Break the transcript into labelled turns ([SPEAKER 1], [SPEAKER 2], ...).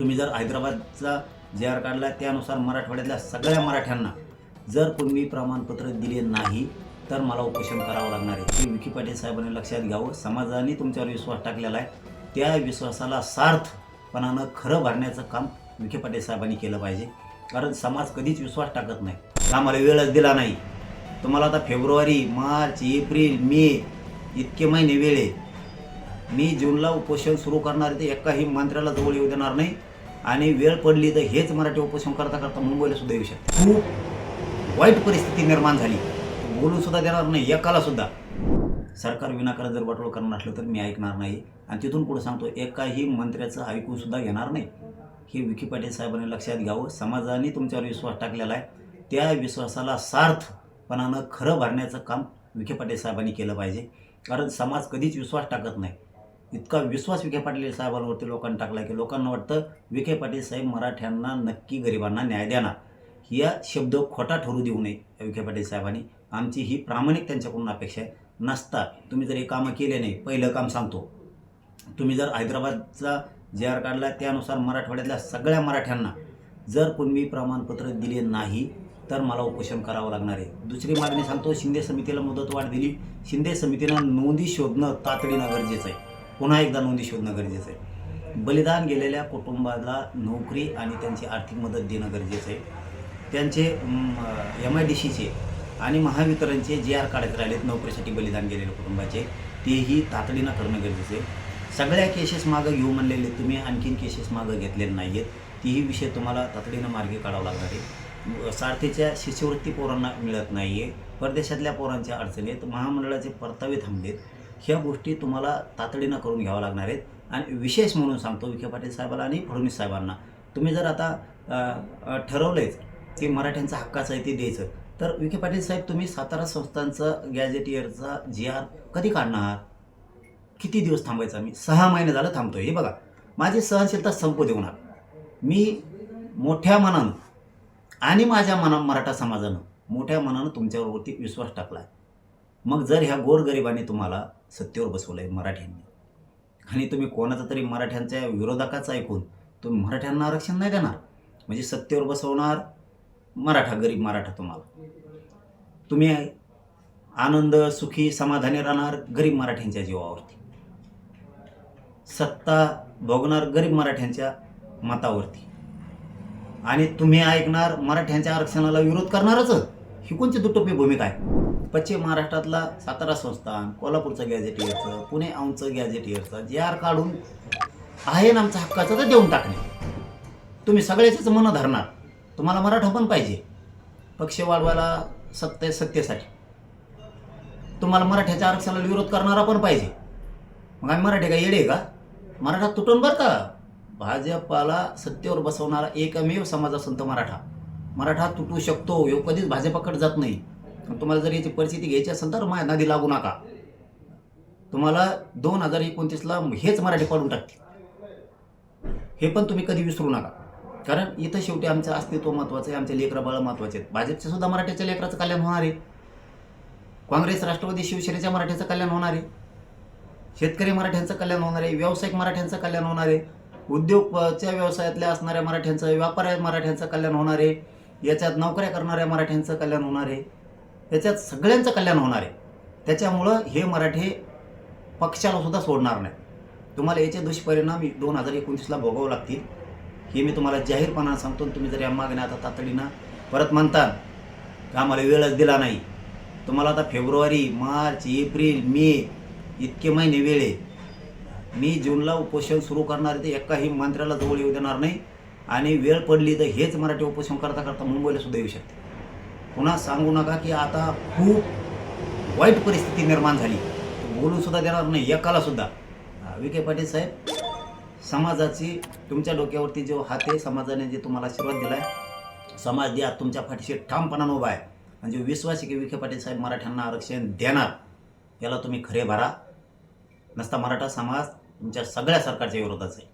[SPEAKER 1] तुम्ही जर हैदराबादचा जे आर काढला त्यानुसार मराठवाड्यातल्या सगळ्या मराठ्यांना जर तुम्ही प्रमाणपत्र दिले नाही तर मला उपोषण करावं लागणार आहे. हे विखे पाटील साहेबांनी लक्षात घ्यावं. समाजाने तुमच्यावर विश्वास टाकलेला आहे, त्या विश्वासाला सार्थपणानं खरं भरण्याचं काम विखे पाटील साहेबांनी केलं पाहिजे. कारण समाज कधीच विश्वास टाकत नाही. आम्हाला वेळच दिला नाही. तुम्हाला आता फेब्रुवारी, मार्च, एप्रिल, मे इतके महिने वेळ आहे. मी जूनला उपोषण सुरू करणार आहे, ते एकाही मंत्र्याला जवळ येऊ देणार नाही. आणि वेळ पडली तर हेच मराठी उपोषण करता करता मुंबईला सुद्धा येऊ शकते. खूप वाईट परिस्थिती निर्माण झाली, बोलून सुद्धा देणार नाही एकाला सुद्धा. सरकार विनाकारण जर वाटोळ करणार असलं तर मी ऐकणार नाही. आणि तिथून पुढे सांगतो, एकाही मंत्र्याचं ऐकून सुद्धा घेणार नाही. हे विखे पाटील साहेबांनी लक्षात घ्यावं. समाजाने तुमच्यावर विश्वास टाकलेला आहे, त्या विश्वासाला सार्थपणानं खरं भरण्याचं काम विखे पाटील साहेबांनी केलं पाहिजे. कारण समाज कधीच विश्वास टाकत नाही. इतका विश्वास विखे पाटील साहेबांवरती लोकांनी टाकला की लोकांना वाटतं विखे पाटील साहेब मराठ्यांना नक्की गरिबांना न्याय देणार. या शब्द खोटा ठरू देऊ नये विखे पाटील साहेबांनी. आमची ही प्रामाणिक त्यांच्याकडून अपेक्षा आहे. नसता तुम्ही जर हे कामं केले नाही, पहिलं काम सांगतो, तुम्ही जर हैदराबादचा जे आर काढला त्यानुसार मराठवाड्यातल्या सगळ्या मराठ्यांना जर तुम्ही प्रमाणपत्र दिले नाही तर मला उपोषण करावं लागणार आहे. दुसरी मागणी सांगतो, शिंदे समितीला मुदतवाढ दिली. शिंदे समितीनं नोंदी शोधणं तातडीनं गरजेचं आहे. पुन्हा एकदा नोंदी शोधणं गरजेचं आहे. बलिदान गेलेल्या कुटुंबाला नोकरी आणि त्यांची आर्थिक मदत देणं गरजेचं आहे. त्यांचे MIDCचे आणि महावितरणचे जे आर काढत राहिलेत नोकरीसाठी बलिदान गेलेल्या कुटुंबाचे, तेही तातडीनं करणं गरजेचं आहे. सगळ्या केसेस मागं घेऊ म्हणलेले तुम्ही आणखीन केसेस मागं घेतलेले नाही आहेत. तीही विषय तुम्हाला तातडीनं मार्गी काढावं लागणार आहे. सारथीच्या शिष्यवृत्ती पोरांना मिळत नाही आहे. परदेशातल्या पोरांच्या अडचणी आहेत. महामंडळाचे परतावे थांबलेत. ह्या गोष्टी तुम्हाला तातडीनं करून घ्यावं लागणार आहेत. आणि विशेष म्हणून सांगतो विखे पाटील साहेबांना आणि फडणवीस साहेबांना, तुम्ही जर आता ठरवलंच की मराठ्यांचा हक्काचं आहे ते द्यायचं, तर विखे पाटील साहेब तुम्ही सातारा संस्थांचं गॅझेटियरचा GR कधी काढणार? किती दिवस थांबायचा? मी 6 महिने झालं थांबतोय. हे बघा, माझी सहनशीलता संपू देऊ नका. मी मोठ्या मनानं आणि माझ्या मराठा समाजानं मोठ्या मनानं तुमच्यावरती विश्वास टाकला आहे. मग जर ह्या गोरगरिबांनी तुम्हाला सत्तेवर बसवलं आहे मराठ्यांनी, आणि तुम्ही कोणाचं तरी मराठ्यांच्या विरोधकाचं ऐकून तुम्ही मराठ्यांना आरक्षण नाही देणार, म्हणजे सत्तेवर बसवणार मराठा, गरीब मराठा तुम्हाला, तुम्ही आनंद सुखी समाधानी राहणार गरीब मराठ्यांच्या जीवावरती, सत्ता भोगणार गरीब मराठ्यांच्या मतावरती, आणि तुम्ही ऐकणार मराठ्यांच्या आरक्षणाला विरोध करणारच. ही कोणती दुटोपी भूमिका आहे? पश्चिम महाराष्ट्रातला सातारा संस्थान, कोल्हापूरचं गॅझेटियरचं, पुणे औंधचं गॅझेटियरचं GR काढून आहे ना आमच्या हक्काचं तर देऊन टाकणे. तुम्ही सगळ्याचेच मनं धरणार. तुम्हाला मराठा पण पाहिजे पक्ष वाढवायला, सत्तेसाठी. तुम्हाला मराठ्याच्या आरक्षणाला विरोध करणारा पण पाहिजे. मग आम्ही मराठी का येडे का? मराठा तुटून बरं का. भाजपाला सत्तेवर बसवणारा एकमेव समाज असेल तर मराठा तुटू शकतो. ह्यो कधीच भाजपाकडे जात नाही. तुम्हाला जर याची परिस्थिती घ्यायची असेल तर माझ्या नादी लागू नका. तुम्हाला 2029ला हेच मराठी पाडून टाकतील. हे पण तुम्ही कधी विसरू नका. कारण इथं शेवटी आमचं अस्तित्व महत्त्वाचं आहे, आमचे लेकरं बाळं महत्त्वाचे आहेत. भाजपचे सुद्धा मराठ्याच्या लेकराचं कल्याण होणार आहे. काँग्रेस, राष्ट्रवादी, शिवसेनेच्या मराठ्याचं कल्याण होणार आहे. शेतकरी मराठ्यांचं कल्याण होणार आहे. व्यावसायिक मराठ्यांचं कल्याण होणार आहे. उद्योगच्या व्यवसायातल्या असणाऱ्या मराठ्यांचं, व्यापाऱ्या मराठ्यांचं कल्याण होणार आहे. याच्यात नोकऱ्या करणाऱ्या मराठ्यांचं कल्याण होणार आहे. याच्यात सगळ्यांचं कल्याण होणार आहे. त्याच्यामुळं हे मराठे पक्षाला सुद्धा सोडणार नाही. तुम्हाला याचे दुष्परिणाम 2029ला भोगावं लागतील. हे मी तुम्हाला जाहीरपणानं सांगतो. तुम्ही जर या मागण्या आता तातडीनं परत म्हणताल की आम्हाला वेळच दिला नाही, तुम्हाला आता फेब्रुवारी, मार्च, एप्रिल, मे इतके महिने वेळ आहे. मी जूनला उपोषण सुरू करणार आहे, ते एकाही मंत्र्याला जवळ येऊ देणार नाही. आणि वेळ पडली तर हेच मराठी उपोषण करता करता मुंबईला सुद्धा येऊ शकते. पुन्हा सांगू नका की आता खूप वाईट परिस्थिती निर्माण झाली, बोलून सुद्धा देणार नाही एकाला सुद्धा. विखे पाटील साहेब, समाजाची तुमच्या डोक्यावरती जो हात आहे, समाजाने जे तुम्हाला आशीर्वाद दिला आहे, समाज द्या तुमच्या पाठीशी ठामपणानं उभा आहे. म्हणजे विश्वास आहे की विखे पाटील साहेब मराठ्यांना आरक्षण देणार. याला तुम्ही खरे भरा. नसता मराठा समाज तुमच्या सगळ्या सरकारच्या विरोधात आहे.